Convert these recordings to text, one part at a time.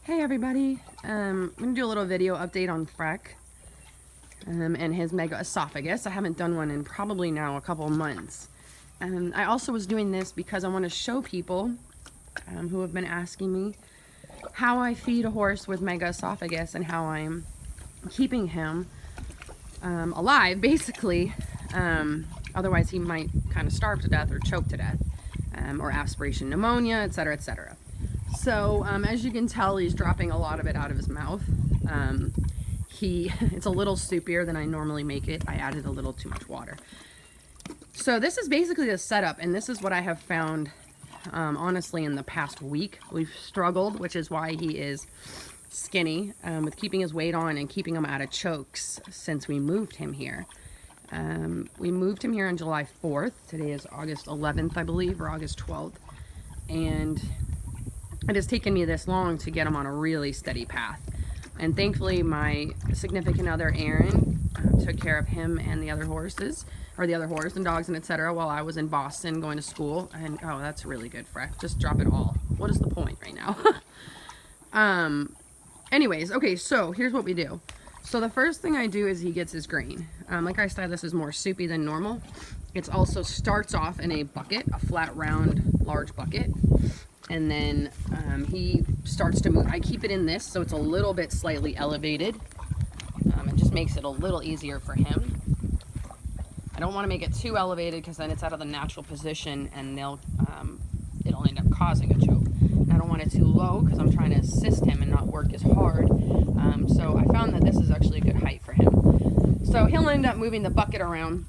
Hey everybody, I'm going to do a little video update on Freerk and his Megaesophagus. I haven't done one in probably now a couple months. I also was doing this because I want to show people who have been asking me how I feed a horse with Megaesophagus and how I'm keeping him alive, basically. Otherwise he might kind of starve to death or choke to death, or aspiration pneumonia, etc., etc. So, as you can tell, he's dropping a lot of it out of his mouth. It's a little soupier than I normally make it. I added a little too much water. So this is basically the setup, and this is what I have found, honestly, in the past week. We've struggled, which is why he is skinny, with keeping his weight on and keeping him out of chokes since we moved him here. We moved him here on July 4th. Today is August 11th, I believe, or August 12th. And it has taken me this long to get him on a really steady path. And thankfully my significant other, Aaron, took care of him and the other horses, or the other horse and dogs and etc. while I was in Boston going to school. And oh, that's really good, Freck. Just drop it all. What is the point right now? Anyways, okay, so here's what we do. So the first thing I do is he gets his grain. Like I said, this is more soupy than normal. It also starts off in a bucket, a flat, round, large bucket. And then he starts to move. I keep it in this so it's a little bit slightly elevated. It just makes it a little easier for him. I don't want to make it too elevated because then it's out of the natural position and it'll end up causing a choke. And I don't want it too low because I'm trying to assist him and not work as hard. So I found that this is actually a good height for him. So he'll end up moving the bucket around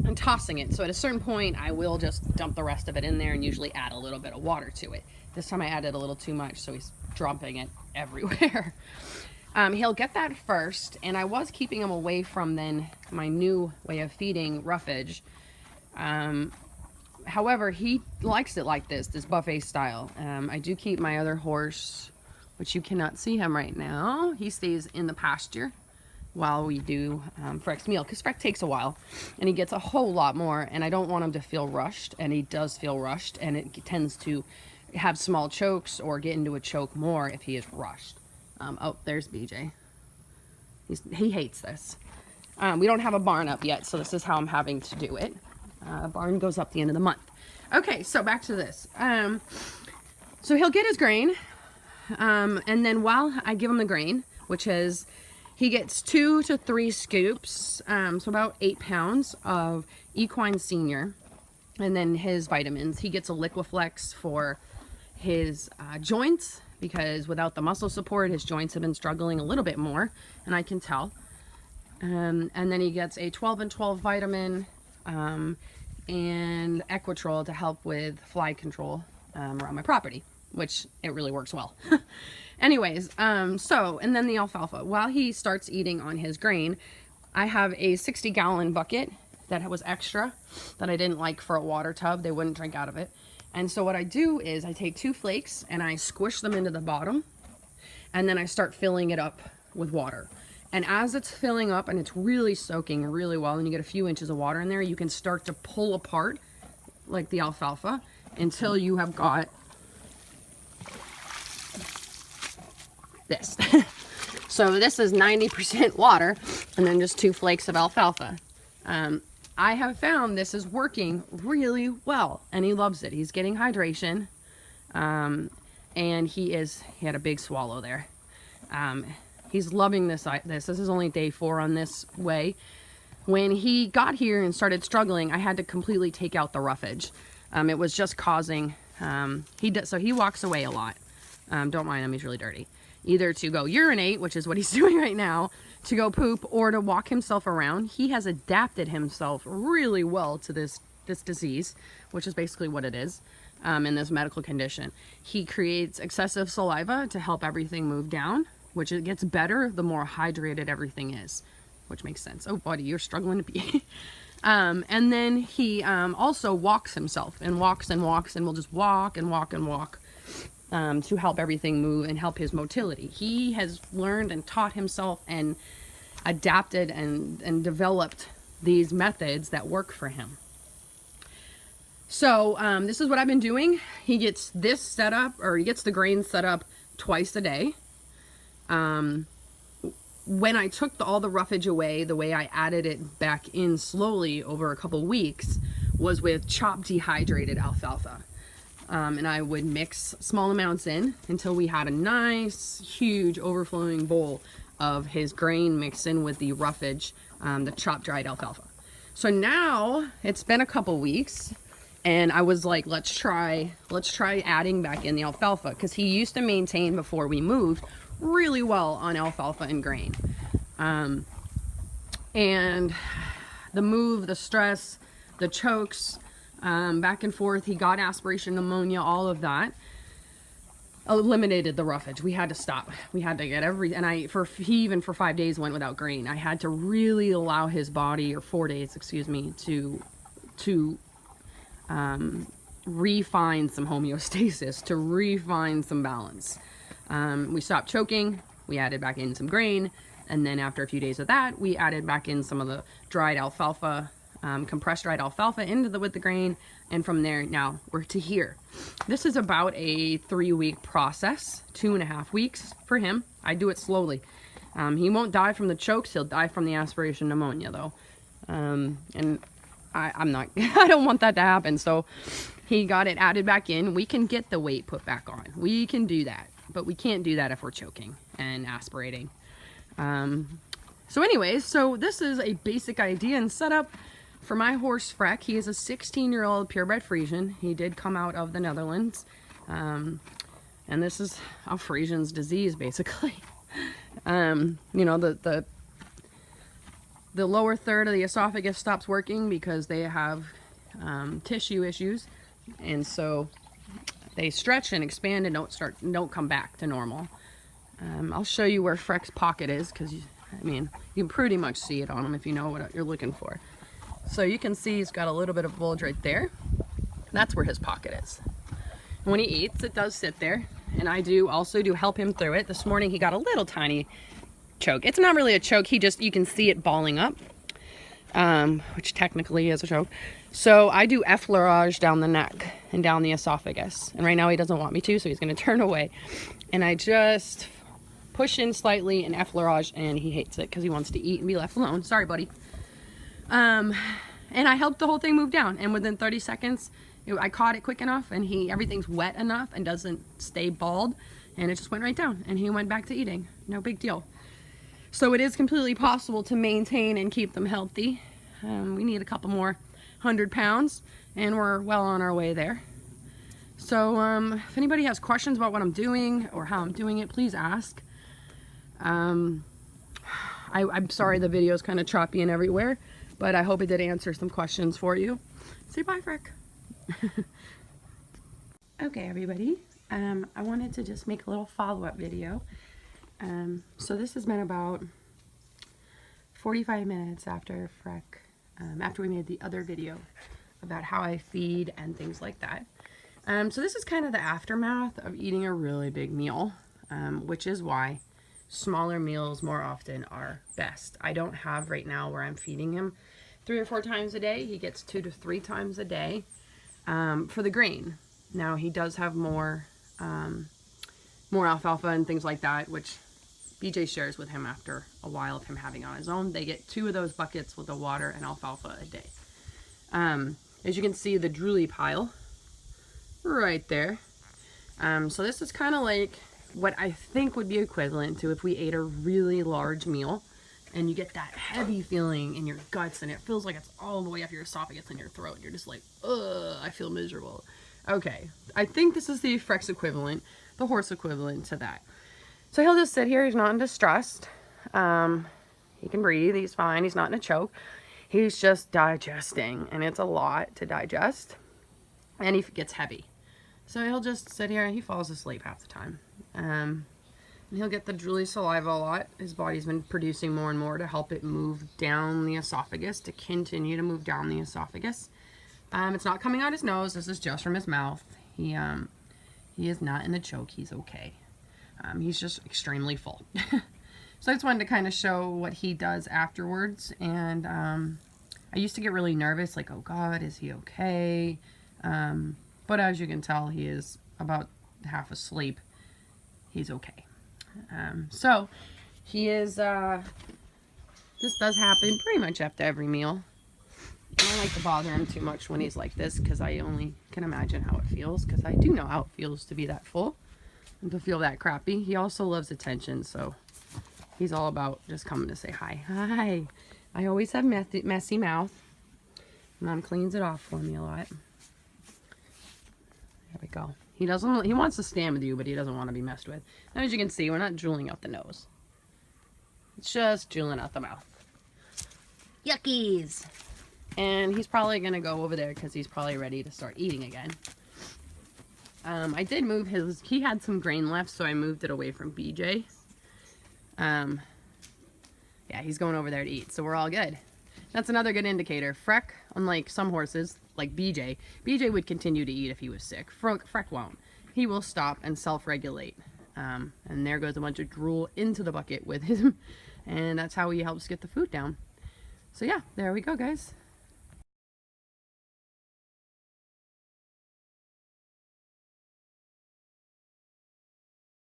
and tossing it. So at a certain point I will just dump the rest of it in there and usually add a little bit of water to it. This time I added a little too much, so he's dropping it everywhere. He'll get that first, and I was keeping him away from then my new way of feeding roughage. However, he likes it like this buffet style. I do keep my other horse, which you cannot see him right now. He stays in the pasture while we do Freck's meal, because Freck takes a while and he gets a whole lot more, and I don't want him to feel rushed, and he does feel rushed, and it tends to have small chokes or get into a choke more if he is rushed. Oh, there's BJ. He hates this. We don't have a barn up yet, so this is how I'm having to do it. The barn goes up the end of the month. Okay, so back to this. So he'll get his grain, and then while I give him the grain, which is, he gets 2 to 3 scoops, so about 8 pounds of Equine Senior, and then his vitamins. He gets a Liquiflex for his joints, because without the muscle support his joints have been struggling a little bit more, and I can tell. And then he gets a 12 and 12 vitamin and Equitrol to help with fly control around my property, which it really works well. Anyways, and then the alfalfa. While he starts eating on his grain, I have a 60-gallon bucket that was extra that I didn't like for a water tub. They wouldn't drink out of it. And so what I do is I take 2 flakes and I squish them into the bottom, and then I start filling it up with water. And as it's filling up and it's really soaking really well, and you get a few inches of water in there, you can start to pull apart like the alfalfa until you have got this. So this is 90% water and then just 2 flakes of alfalfa. I have found this is working really well, and he loves it. He's getting hydration, and he had a big swallow there. He's loving this. This is only day 4 on this way. When he got here and started struggling, I had to completely take out the roughage. It was just causing, so he walks away a lot. Don't mind him, he's really dirty. Either to go urinate, which is what he's doing right now, to go poop, or to walk himself around. He has adapted himself really well to this disease, which is basically what it is, in this medical condition. He creates excessive saliva to help everything move down, which it gets better the more hydrated everything is, which makes sense. Oh, buddy, you're struggling to pee. And then he also walks himself and walks and walks, and will just walk and walk and walk. To help everything move and help his motility. He has learned and taught himself and adapted and developed these methods that work for him. So this is what I've been doing. He gets this set up, or he gets the grain set up twice a day. When I took all the roughage away, the way I added it back in slowly over a couple weeks was with chopped dehydrated alfalfa. And I would mix small amounts in until we had a nice, huge, overflowing bowl of his grain mixed in with the roughage, the chopped dried alfalfa. So now it's been a couple weeks, and I was like, let's try adding back in the alfalfa, because he used to maintain, before we moved, really well on alfalfa and grain. And the move, the stress, the chokes, back and forth, he got aspiration pneumonia, all of that eliminated the roughage. We had to stop. We had to get he even for 5 days went without grain. I had to really allow his body, or 4 days, excuse me, to refine some homeostasis, to refine some balance. We stopped choking, we added back in some grain, and then after a few days of that, we added back in some of the dried alfalfa, compressed dried alfalfa with the grain, and from there, now we're to here. This is about a 3-week process, 2.5 weeks for him. I do it slowly. He won't die from the chokes, he'll die from the aspiration pneumonia though. And I'm not, I don't want that to happen, so he got it added back in. We can get the weight put back on. We can do that, but we can't do that if we're choking and aspirating. So anyways, so this is a basic idea and setup for my horse Freerk. He is a 16-year-old purebred Friesian. He did come out of the Netherlands. And this is a Friesian's disease, basically. You know, the lower third of the esophagus stops working because they have tissue issues. And so they stretch and expand and don't come back to normal. I'll show you where Freerk's pocket is, because I mean, you can pretty much see it on him if you know what you're looking for. So you can see he's got a little bit of bulge right there. That's where his pocket is. And when he eats, it does sit there. And I do also help him through it. This morning he got a little tiny choke. It's not really a choke, you can see it balling up, which technically is a choke. So I do effleurage down the neck and down the esophagus. And right now he doesn't want me to, so he's gonna turn away. And I just push in slightly and effleurage, and he hates it because he wants to eat and be left alone. Sorry, buddy. And I helped the whole thing move down, and within 30 seconds, I caught it quick enough, and everything's wet enough and doesn't stay bald, and it just went right down, and he went back to eating. No big deal. So it is completely possible to maintain and keep them healthy. We need a couple more 100 pounds, and we're well on our way there. So if anybody has questions about what I'm doing or how I'm doing it, please ask. I'm sorry the video's kind of choppy and everywhere, but I hope it did answer some questions for you. Say bye, Freerk. Okay, everybody. I wanted to just make a little follow-up video. So this has been about 45 minutes after Freerk, after we made the other video about how I feed and things like that. So this is kind of the aftermath of eating a really big meal, which is why smaller meals more often are best. I don't have right now where I'm feeding him 3 or 4 times a day. He gets 2 to 3 times a day for the grain. Now he does have more alfalfa and things like that, which BJ shares with him after a while of him having on his own. They get 2 of those buckets with the water and alfalfa a day. As you can see, the droolie pile right there. So this is kind of like what I think would be equivalent to if we ate a really large meal and you get that heavy feeling in your guts and it feels like it's all the way up your esophagus and your throat. You're just like, ugh, I feel miserable. Okay, I think this is the Freerk's equivalent, the horse equivalent to that. So he'll just sit here, he's not distressed. He can breathe, he's fine, he's not in a choke. He's just digesting, and it's a lot to digest. And he gets heavy. So he'll just sit here and he falls asleep half the time. And he'll get the drooly saliva a lot. His body's been producing more and more to help it move down the esophagus, to continue to move down the esophagus. It's not coming out his nose. This is just from his mouth. He is not in a choke. He's okay. He's just extremely full. So I just wanted to kind of show what he does afterwards. And I used to get really nervous, like, oh God, is he okay? But as you can tell, he is about half asleep. He's okay. So he is, this does happen pretty much after every meal. I don't like to bother him too much when he's like this, because I only can imagine how it feels, because I do know how it feels to be that full and to feel that crappy. He also loves attention, so he's all about just coming to say hi. Hi. I always have messy mouth. Mom cleans it off for me a lot. There we go. He wants to stand with you, but he doesn't want to be messed with. And as you can see, we're not drooling out the nose. It's just drooling out the mouth. Yuckies! And he's probably going to go over there because he's probably ready to start eating again. I did move he had some grain left, so I moved it away from BJ. Yeah, he's going over there to eat, so we're all good. That's another good indicator. Freck, unlike some horses, like BJ would continue to eat if he was sick. Freck won't. He will stop and self-regulate. And there goes a bunch of drool into the bucket with him. And that's how he helps get the food down. So yeah, there we go, guys.